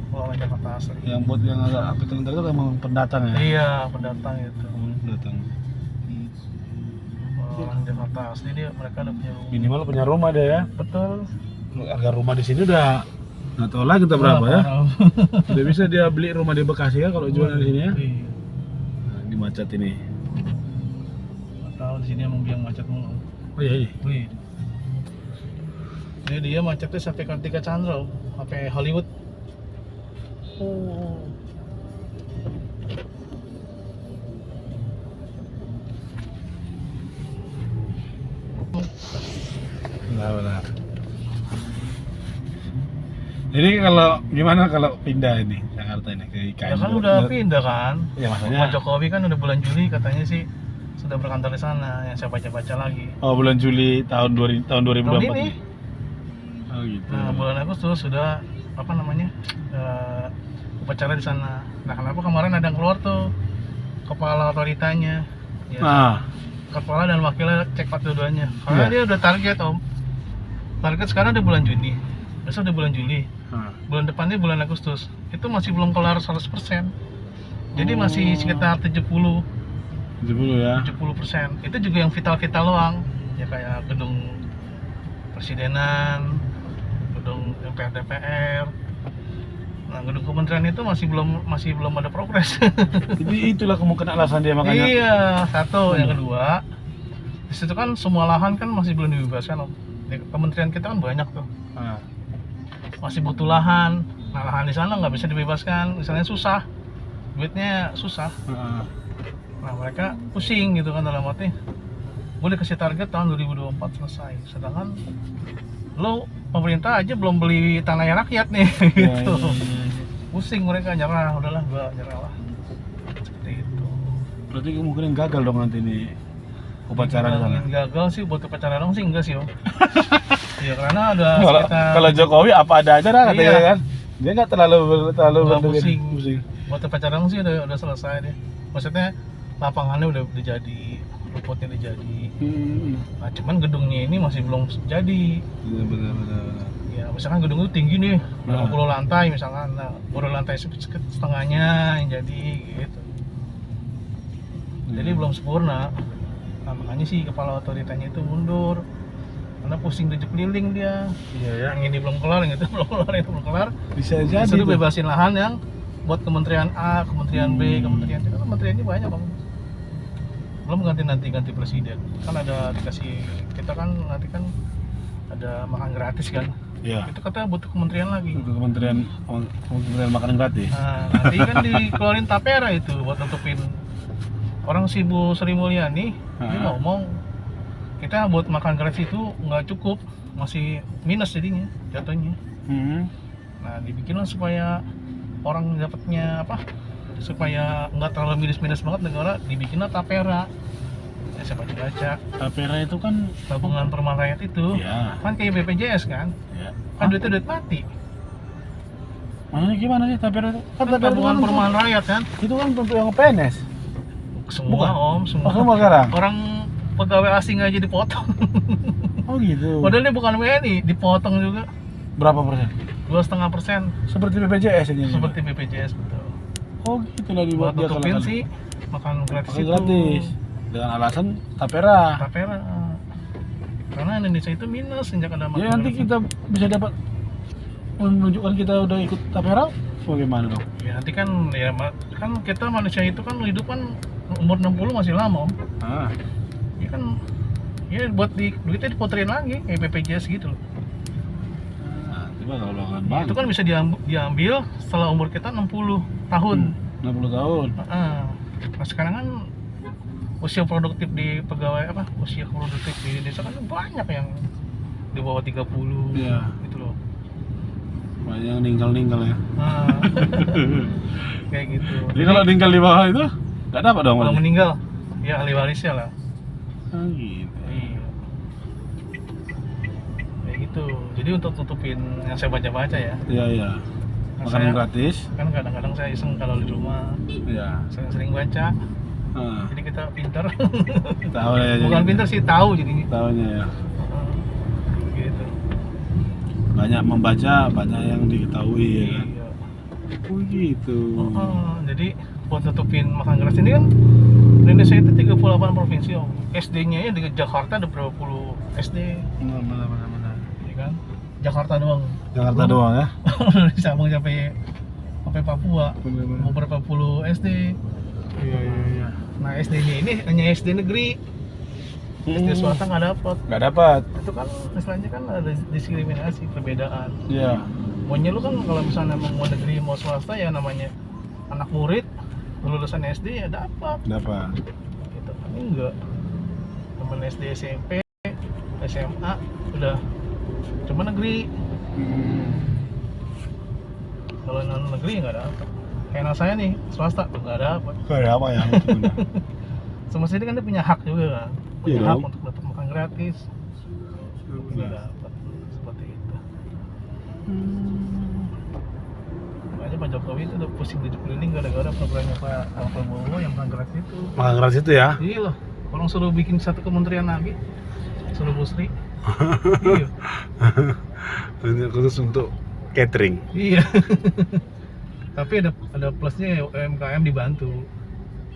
Kalau orang Jakarta asli. Yang buat yang agak api itu emang pendatang ya. Iya, pendatang itu. Pendatang. Orang Jakarta asli mereka udah punya rumah. Minimal punya rumah deh ya. Betul. Harga rumah di sini udah nggak tahu lah kita berapa ya. Udah bisa dia beli rumah di Bekasi ya kalau jualan di sini ya. Iya. Nah, di Macet ini. di sini emang biang macet mulu. Oh iya. Wih. Jadi dia macetnya sampai Kartika Chandra, sampai Hollywood. Oh. Benar. Jadi kalau gimana kalau pindah ini Jakarta ini ke IKN? Ya kan udah pindah kan. Ya maksudnya. Pak Jokowi kan udah bulan Juli katanya sih sudah berkantor di sana. Yang saya baca-baca lagi. Oh, bulan Juli tahun 2024 Tahun ini. nih. Oh gitu. Nah, bulan Agustus sudah apa namanya? Upacara di sana. Nah, kenapa kemarin ada yang keluar tuh kepala otoritanya? Ya, Nah, kepala dan wakilnya cek dua-duanya. Karena Iya. dia udah target, Om. Target sekarang udah bulan Juni. Besok udah bulan Juli. Bulan depannya bulan Agustus. Itu masih belum kelar 100%. Jadi masih sekitar 70 ya. 70%. Itu juga yang vital-vital doang. Ya kayak gedung presidenan, gedung MPR DPR. Nah, gedung kementerian itu masih belum ada progres. Jadi itulah kemungkinan alasan dia makanya. Iya, satu. Yang kedua, di situ kan semua lahan kan masih belum dibebaskan, Om. Di kementerian kita kan banyak tuh. Ah. Masih butuh lahan. Nah, lahan di sana nggak bisa dibebaskan, misalnya susah, duitnya susah. Ah. Nah, mereka pusing gitu kan dalam arti, boleh kasih target tahun 2024 selesai. Sedangkan lo pemerintah aja belum beli tanah rakyat nih, gitu. Ya. Pusing mereka, nyerah, udahlah gua nyerah lah. Seperti itu. Berarti kemungkinan gagal dong nanti nih upacara di sana. Gagal sih buat upacara dong sih enggak sih, Om. Ya karena ada Kalau Jokowi apa ada aja dah katanya Iya. kan. Dia nggak terlalu Nggak pusing. buat upacara dong sih udah selesai deh. Maksudnya lapangannya udah jadi, rumputnya udah jadi. Nah, cuman gedungnya ini masih belum jadi. Benar. Ya, misalkan gedung itu tinggi nih, Nah. 20 lantai misalkan. Nah, baru lantai setengahnya yang jadi gitu. Jadi belum sempurna. Nah, makanya sih kepala otoritanya itu mundur. Karena pusing 7 keliling dia. Iya ya. Yang ini belum kelar, yang itu belum kelar, yang itu belum kelar. Bisa jadi. Disuruh tuh. bebasin lahan yang buat kementerian A, kementerian B, kementerian C. Kan kementeriannya banyak, Bang. Belum ganti presiden. Kan ada dikasih, kita kan nanti kan ada makan gratis kan. Iya. Itu katanya butuh kementerian lagi. Untuk kementerian makanan gratis. Nah, nanti kan dikeluarin tapera itu buat nutupin. Orang si Bu Sri Mulyani dia ngomong kita buat makan gratis itu nggak cukup, masih minus jadinya jatuhnya. Nah, dibikinlah supaya orang dapatnya apa? Supaya nggak terlalu minus banget negara, dibikinlah tapera. Ya, saya baca. Tapera itu kan Tabungan perumahan rakyat itu Iya. kan kayak BPJS kan? Ya. Kan duitnya duit mati. Maksudnya gimana sih tapera itu? Kan tabungan perumahan rakyat kan? Itu kan untuk yang PNS. Semua, Bukan. Om, semua. Oh, semua sekarang. Orang pegawai asing aja dipotong. Oh gitu. Padahal dia bukan WNI, dipotong juga Berapa persen? 2,5%. Seperti BPJS ini. Seperti BPJS, betul. Oh gitu lah Buat dibuat dia nutupin kalau- sih makan gratis Makan itu. gratis. Dengan alasan tapera. Tapera. Karena Indonesia itu minus sejak ada Jadi nanti kita bisa dapat menunjukkan kita udah ikut tapera. Bagaimana dong? Ya nanti kan kan kita manusia itu kan hidup kan umur 60 masih lama, Om. Ah. Ya kan ya buat duitnya diputerin lagi kayak BPJS gitu loh. Nah, coba kalau kan Ya, itu kan bisa diambil setelah umur kita 60 tahun. 60 tahun. Nah, sekarang kan usia produktif di pegawai usia produktif di Indonesia kan banyak yang di bawah 30 Iya. gitu loh. Banyak yang ninggal ya. Nah, kayak gitu. Jadi kalau ninggal di bawah itu nggak dapat dong. kalau berarti? meninggal ya ahli warisnya lah. Ah, gitu. Iya. Kayak gitu. Jadi untuk tutupin yang saya baca-baca ya. Iya. Nah, Makanan saya- gratis. Kan kadang-kadang saya iseng kalau di rumah Iya. sering baca. Ah, Jadi kita pinter. tahu ya. Bukan pinter sih, tahu jadinya. Tahunya ya. Gitu. Banyak membaca, banyak yang diketahui ya kan. Iya. Oh gitu. Jadi buat tutupin makan gratis ini kan Indonesia itu 38 provinsi, Om. SD-nya ya di Jakarta ada berapa puluh SD, Benar. ya kan? Jakarta doang. Jakarta doang ya. Sabang sampai Papua. Benar. Mau berapa puluh SD. Iya. Nah, SD-nya ini hanya SD negeri. SD swasta nggak dapat. Nggak dapat. Itu kan istilahnya kan ada diskriminasi, perbedaan. Iya. Maunya lu kan kalau misalnya mau negeri mau swasta ya namanya anak murid lulusan SD ya dapat. Gitu. Tapi enggak. Temen SD, SMP, SMA udah cuma negeri. Kalau non negeri nggak dapat. Kayak anak saya nih swasta nggak dapat. Kayak apa ya? Semestinya kan dia punya hak juga kan. Punya Iya hak dong. untuk dapat makan gratis. Nggak dapat seperti itu. Makanya Pak Jokowi itu udah pusing 7 keliling gara-gara programnya Pak Prabowo yang makan gratis itu. Makan keras itu ya? Iya loh, orang suruh bikin satu kementerian lagi, suruh Busri. Iya. Khusus untuk catering. Iya. Tapi ada plusnya UMKM dibantu.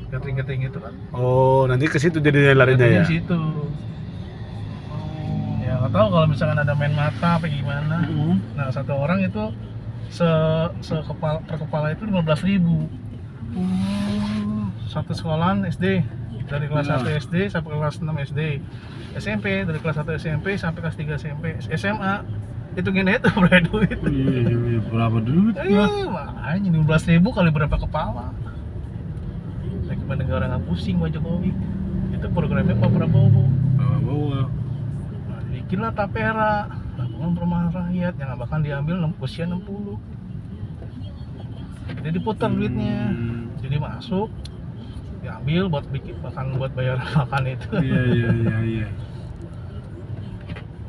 Catering itu kan. Oh, nanti ke situ jadi larinya ya? Di situ. Ya nggak tahu kalau misalkan ada main mata apa gimana. Nah, satu orang itu per kepala itu 15.000. Satu sekolahan SD dari kelas 1 SD sampai kelas 6 SD. SMP dari kelas 1 SMP sampai kelas 3 SMP. SMA itu gini itu berapa duit? Iya, berapa duit? Makanya 15.000 kali berapa kepala? Bagaimana negara nggak pusing Pak Jokowi? Itu programnya Pak Prabowo. Nah, bikinlah Tapera, tabungan perumahan rakyat yang bahkan diambil usia 60. Jadi diputar duitnya, jadi masuk, diambil buat bikin makan, buat bayar makan itu. Iya.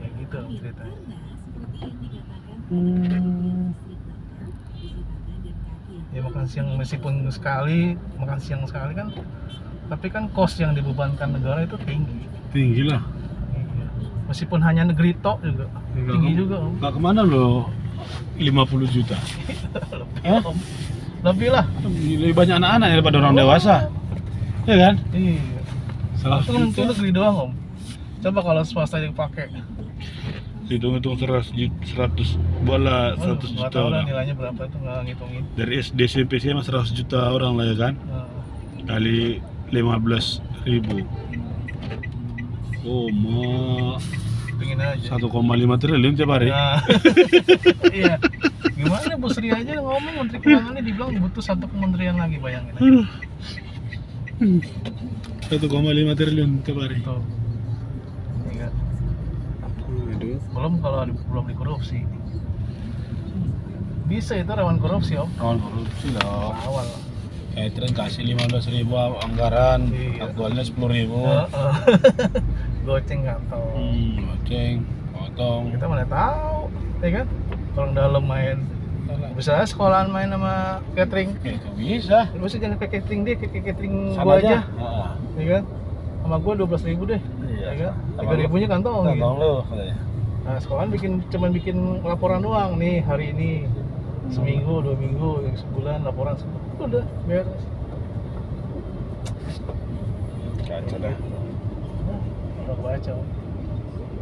Kayak gitu ceritanya. Ya makan siang meskipun makan siang sekali kan, tapi kan kos yang dibebankan negara itu tinggi lah. Iya. Meskipun hanya negeri tok juga tinggi juga Om. Nggak kemana loh 50 juta? Lebih, Om. Lebih lah. Lebih banyak anak-anak daripada orang dewasa. Iya kan? Iya. Itu kan untuk 100 juta. negeri doang Om. Coba kalau swasta dipakai, Hitung-hitung 100 bola 100 nggak juta tahu lah orang. nilainya berapa itu nggak ngitungin. Dari SD SMP SMA 100 juta orang lah ya kan? Nah, Kali 15.000. Oh, hitungin aja. 1,5 triliun tiap hari. Nah, iya. Gimana Bu Sri aja ngomong Menteri Keuangannya dibilang butuh satu kementerian lagi, bayangin aja. 1,5 triliun tiap hari. Tuh. Iya. Aduh. Belum kalau belum dikorupsi. Bisa itu rawan korupsi Om. Rawan korupsi lah. Awal. Catering kasih 15.000 anggaran, Iya. aktualnya 10.000. Goceng kantong. Goceng, potong. Kita mana tahu, ya kan? Orang dalam main. Bisa sekolahan main sama catering. Itu bisa. Lu sih jangan kayak catering deh, kayak catering Sama gua aja. aja. Ya kan? Sama gua 12.000 deh. Iya. Ya kan? Sama 3.000-nya kantong. Gitu. Tolong lu katanya. Nah, sekolahan cuman bikin laporan doang nih hari ini. Seminggu, 2 minggu, sebulan laporan udah beres. Kacau dah. Udah baca.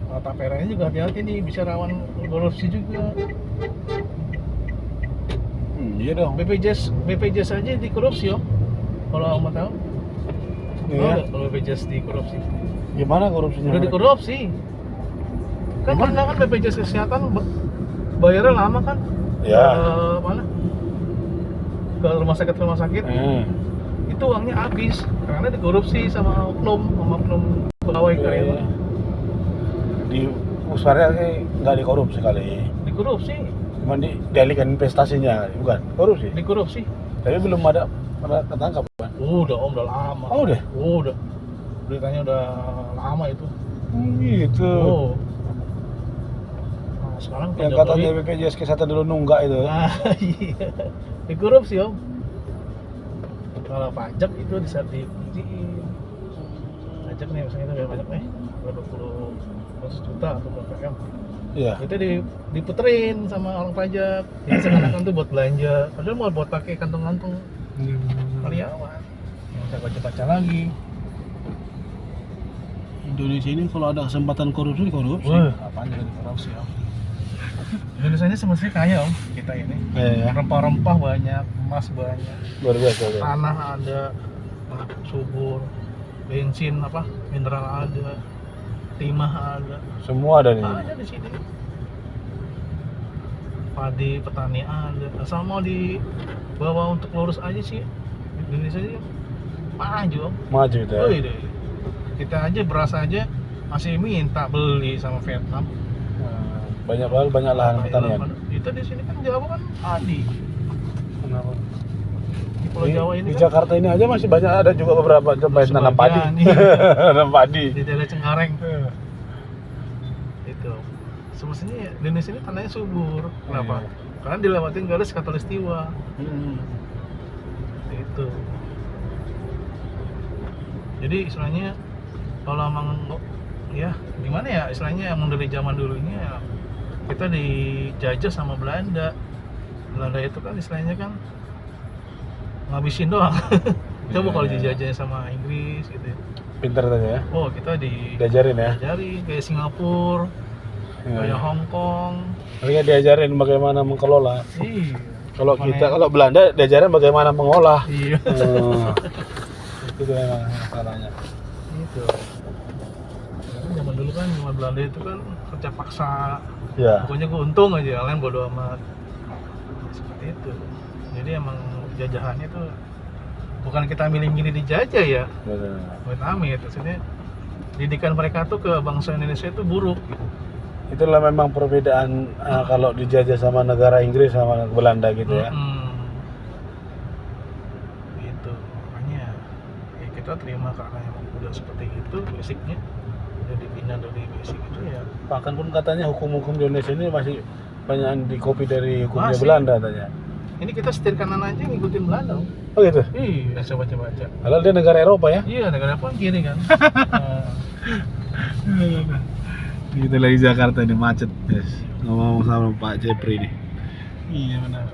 Nah, Taperanya juga hati-hati nih, bisa rawan korupsi juga. Iya dong. BPJS aja dikorupsi Om. Kalau mau tahu? Tahu Iya. nggak kalau BPJS dikorupsi? Gimana korupsinya? Udah dikorupsi. Kan pernah kan BPJS kesehatan bayarnya lama kan? Ya. Mana? Ke rumah sakit. Itu uangnya habis karena dikorupsi sama oknum pegawai karyawan. Di Uswarnya nggak dikorupsi kali. Dikorupsi. Cuma dialihkan investasinya, bukan korupsi. Dikorupsi. Tapi belum ada pernah ketangkap kan? Udah Om, udah lama. Oh udah. Udah. Beritanya udah lama itu. Gitu. Oh. Nah, sekarang Pak Yang Jokowi- katanya BPJS kesehatan dulu nunggak itu. Nah, iya. Dikorupsi Om. Kalau pajak itu bisa diujiin. Pajak nih misalnya itu bayar pajak nih 20 juta atau berapa M. Iya. Itu diputerin sama orang pajak. Jadi seakan-akan tuh buat belanja. Padahal mau buat pakai kantong-kantong karyawan. Saya baca-baca lagi. Indonesia ini kalau ada kesempatan korupsi. Wah, apaan jadi korupsi Om? Indonesia ini semestinya kaya Om, kita ini. Iya. Rempah-rempah banyak, emas banyak, Luar biasa. tanah ada, subur, bensin mineral ada. timah ada. Semua ada nih. Ada di sini. Padi petani ada. Asal mau dibawa untuk lurus aja sih. Indonesia aja maju. Maju itu ya. Oh, iya. Kita aja beras aja masih minta beli sama Vietnam. Banyak lahan pertanian. Itu di sini kan Jawa kan padi. Kenapa? Di Pulau Jawa ini Di kan Jakarta ini aja masih banyak, ada juga beberapa tempat nanam padi. iya. Nanam padi. Di daerah Cengkareng. Itu. Semestinya Indonesia ini tanahnya subur. Kenapa? Iya. Karena dilewatin garis Katulistiwa. Itu. Jadi istilahnya kalau emang ya gimana ya istilahnya emang dari zaman dulunya ya, kita dijajah sama Belanda. Belanda itu kan istilahnya kan ngabisin doang. Coba kalau dijajahnya sama Inggris gitu ya. Pinter tadi ya. Oh, kita Diajarin ya. diajari kayak Singapura, kayak Hong Kong. Mereka diajarin bagaimana mengelola. Iya. Kalau Belanda diajarin bagaimana mengolah. Iya. Itu memang masalahnya. Itu. Zaman dulu kan zaman Belanda itu kan kerja paksa. Ya. Pokoknya gue untung aja, lain bodo amat. Seperti itu. Jadi emang jajahannya tuh bukan kita milih-milih dijajah ya. Betul. Buat amit, maksudnya didikan mereka tuh ke bangsa Indonesia itu buruk gitu. Itulah memang perbedaan kalau dijajah sama negara Inggris sama Belanda gitu ya. Gitu. Makanya ya kita terima karena emang udah seperti itu basicnya. Udah dibina dari basic itu ya. Bahkan pun katanya hukum-hukum di Indonesia ini masih banyak di copy dari hukumnya Masih. Belanda katanya. Ini kita setir kanan aja ngikutin Belanda. Oh gitu. Iya, coba baca. Padahal dia negara Eropa ya. Iya, negara apa kiri kan? Kita lagi Jakarta ini macet, guys. Ngomong sama Pak Jepri nih. Iya benar.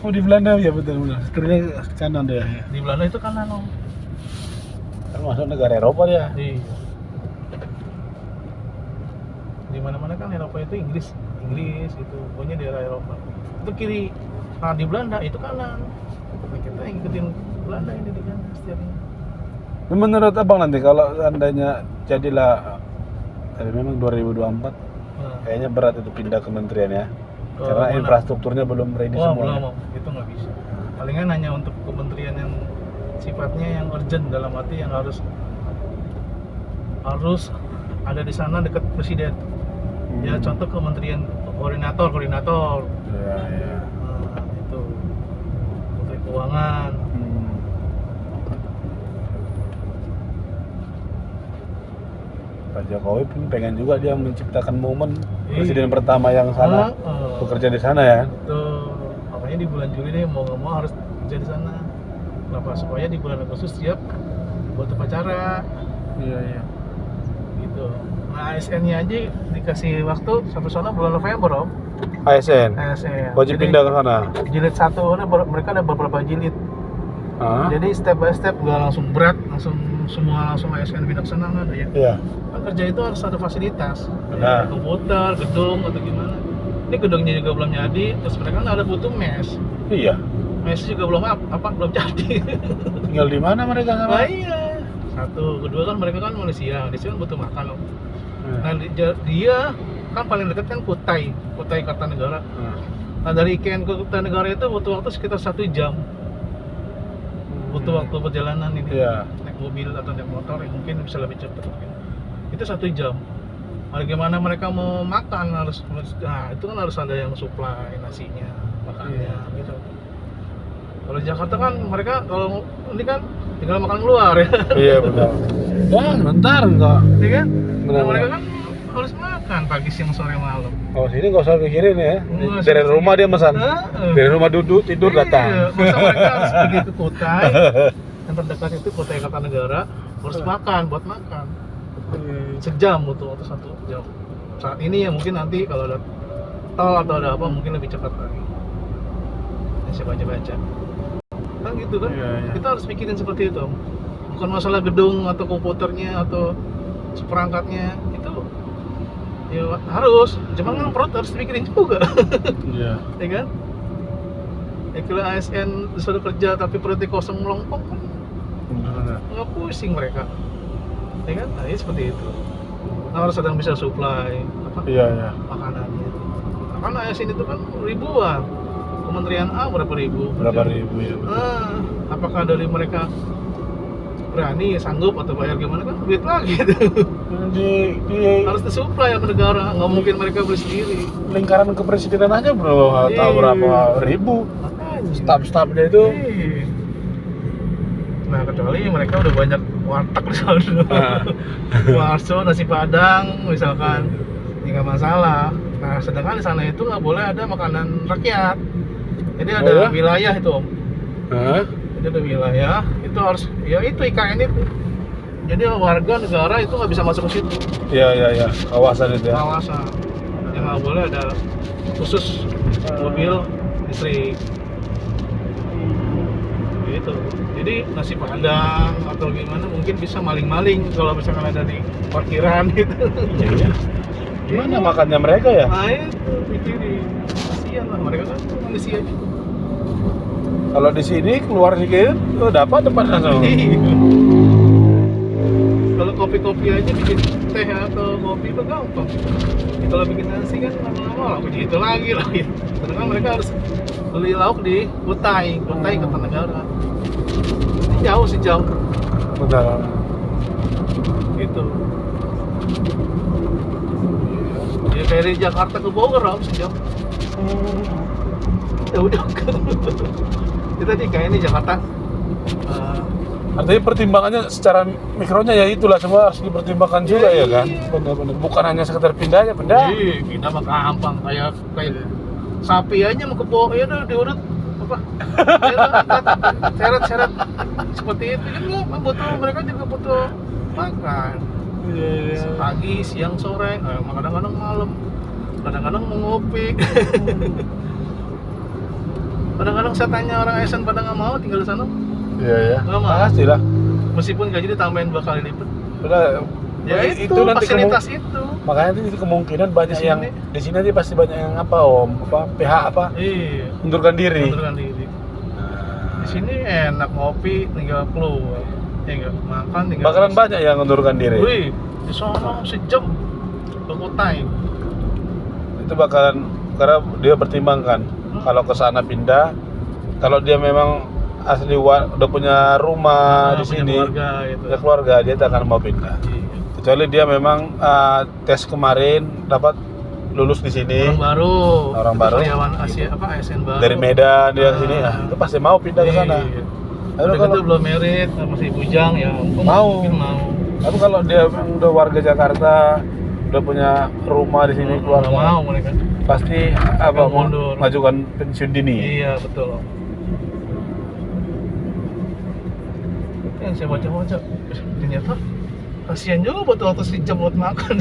Oh di Belanda ya betul. Setirnya kanan dia. Di Belanda itu kanan om. Termasuk negara Eropa dia. Iya. Di mana-mana kan Eropa itu Inggris gitu. Pokoknya daerah Eropa. Itu kiri. Nah di Belanda itu kanan. Nah, kita ngikutin Belanda ini di kanan setirnya. Menurut abang nanti kalau seandainya jadilah memang 2024 kayaknya berat itu pindah kementerian ya. Karena mana? infrastrukturnya belum ready semua. Belum, itu nggak bisa. Palingan hanya untuk kementerian yang sifatnya yang urgent, dalam arti yang harus ada di sana dekat presiden. Ya contoh kementerian koordinator. Ya. Nah, itu Menteri Keuangan. Pak Jokowi pun pengen juga dia menciptakan momen presiden pertama yang sana bekerja di sana ya. Tuh, makanya di bulan Juli nih mau nggak mau harus kerja di sana. Kenapa? Supaya di bulan Agustus siap buat upacara. Iya. Gitu. Nah ASN-nya aja dikasih waktu sampai sana bulan November om. ASN. Wajib pindah ke sana. Jilid 1 mereka ada beberapa jilid. Jadi step by step nggak langsung berat, langsung ASN pindah ke sana nggak ada ya. Iya. Kan kerja itu harus ada fasilitas. Benar. Ya, komputer, gedung atau gimana. Ini gedungnya juga belum jadi, terus mereka kan ada butuh mes. Iya. Mes juga belum belum jadi. Tinggal di mana mereka sama? Nah, iya. Satu, kedua kan mereka kan Malaysia kan butuh makan loh. Nah dia kan paling dekat kan Kutai Kartanegara. Nah dari IKN ke Kartanegara itu butuh waktu sekitar 1 jam. Butuh waktu perjalanan ini. Iya. Naik mobil atau naik motor ya mungkin bisa lebih cepat mungkin. Itu 1 jam. Bagaimana mereka mau makan itu kan harus ada yang supply nasinya, makannya gitu. Kalau Jakarta kan mereka kalau ini kan tinggal makan keluar ya. Iya benar. Wah bentar enggak. Iya kan? Benar. Mereka kan harus makan pagi, siang, sore, malam. Kalau sini nggak usah pikirin ya. Nggak Dari usah rumah dia pesan. Dari rumah duduk tidur datang. Iya, masa mereka harus pergi ke Kutai. Yang terdekat itu Kutai Kartanegara, harus buat makan. Sejam butuh waktu 1 jam. Saat ini ya mungkin nanti kalau ada tol atau ada apa mungkin lebih cepat lagi. Saya baca. Kan gitu kan? Iya. Kita harus mikirin seperti itu. Bukan masalah gedung atau komputernya atau perangkatnya itu ya harus, cuma kan perut harus dipikirin juga. Iya. Ya kan? Ya kalau ASN disuruh kerja tapi perutnya kosong melongkok kan Benar. nggak pusing mereka. ya kan? Nah, ini seperti itu. Nah, harus sedang bisa supply apa Iya. makanannya. Karena ASN itu kan ribuan. Kementerian A berapa ribu? Berapa ribu ya? Betul. Nah, apakah dari mereka berani, sanggup atau bayar gimana kan duit lagi tuh. Di Harus disuplai ke negara, nggak mungkin mereka beli sendiri. lingkaran kepresidenan aja bro, tahu berapa ribu Makanya. staf-stafnya itu. Iya. Nah, kecuali mereka udah banyak warteg di sana. Warso, nasi padang misalkan, ya nggak masalah. Nah, sedangkan di sana itu nggak boleh ada makanan rakyat. Jadi ada Oh, ya? wilayah itu Om. Hah? Jadi ada wilayah, itu harus, ya itu IKN itu. Jadi warga negara itu nggak bisa masuk ke situ. Iya, kawasan itu ya. Kawasan. Yang nggak boleh ada khusus mobil listrik. Gitu. Jadi nasi padang atau gimana mungkin bisa maling-maling kalau misalkan ada di parkiran gitu. Iya. Gimana makannya mereka ya? Nah itu pikirin, kasihan lah mereka kan manusia juga. Kalau di sini keluar dikit, dapat tempat langsung. Kalau kopi-kopi aja bikin teh atau kopi itu gampang. Kalau bikin nasi kan lama-lama lah begitu lagi lah. Karena mereka harus beli lauk di Kutai Kertanegara. Ini jauh sih jauh. Benar. Gitu. Ya kayak dari Jakarta ke Bogor lah sejam. Ya udah. Kita nih kayak ini Jakarta. Artinya pertimbangannya secara mikronya ya itulah, semua harus dipertimbangkan juga ya kan. Iya. Benar-benar. Bukan hanya sekedar pindah. Iya, pindah mah gampang kayak sapi aja mau ke Bogor ya udah diurut apa? Ya udah, angkat, seret seperti itu juga butuh, mereka juga butuh makan. Pagi, siang, sore, kadang-kadang malam, kadang-kadang mau ngopi. Kadang-kadang saya tanya orang ASN pada nggak mau tinggal di sana. Iya. Nggak mau. Pasti lah. Meskipun gaji ditambahin 2 kali lipat. Udah, Ya itu nanti fasilitas itu. makanya itu kemungkinan banyak Di yang sini. di sini nanti pasti banyak yang PH Iya. mundurkan diri. Mundurkan diri. Di sini enak ngopi, tinggal keluar. Ya enggak makan tinggal. Bakalan banyak yang mundurkan diri. Wih, di sana sejam ke Kutai. Itu bakalan, karena dia pertimbangkan kalau ke sana pindah, kalau dia memang asli udah punya rumah di Punya sini, keluarga gitu. punya keluarga, dia tak akan mau pindah. Iya. Kecuali dia memang tes kemarin dapat lulus di sini, Orang baru. Karyawan Asia ASN baru. dari Medan dia ke sini, itu pasti mau pindah ke sana. Iya. Lalu Udah kalau, gitu belum merit, masih bujang ya. Mungkin mau. tapi kalau dia memang udah warga Jakarta, udah punya rumah di sini, Nggak keluarga, mau mereka. pasti mundur. majukan pensiun dini. Iya betul. Yang saya baca-baca, ternyata kasihan juga buat waktu sejam buat makan.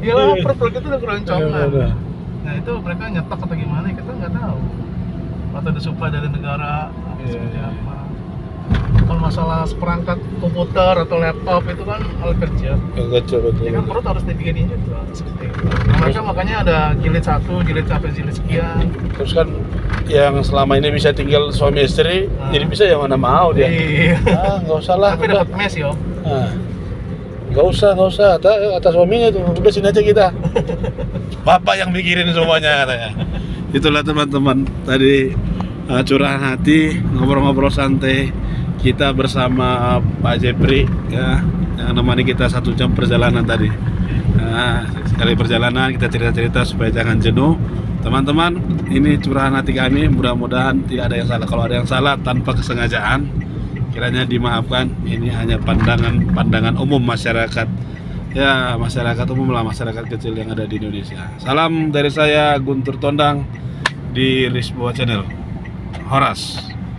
Ya lapar, perut kita udah keroncongan. Iya. Nah itu mereka nyetok atau gimana kita nggak tahu. Atau disuplai dari negara seperti apa. Kalau masalah seperangkat komputer atau laptop itu kan alat kerja. Betul. Ya kan perut harus dibikinin juga seperti itu. Nah, mereka makanya ada jilid 1, jilid sampai jilid sekian. Terus kan yang selama ini bisa tinggal suami istri, jadi bisa yang mana mau dia. Iya. Nggak usah lah. Tapi dapat mes yo. Nggak usah. Atas suaminya tuh, udah sini aja kita. Bapak yang mikirin semuanya katanya. Itulah teman-teman, tadi curahan hati, ngobrol-ngobrol santai kita bersama Pak Jepri ya, yang nemani kita 1 jam perjalanan tadi. Sekali perjalanan kita cerita-cerita supaya jangan jenuh. Teman-teman, ini curahan hati kami, mudah-mudahan tidak ada yang salah. Kalau ada yang salah tanpa kesengajaan, kiranya dimaafkan. Ini hanya pandangan umum masyarakat. Ya, masyarakat umum lah, masyarakat kecil yang ada di Indonesia. Salam dari saya Guntur Tondang di Risboa Channel. Horas.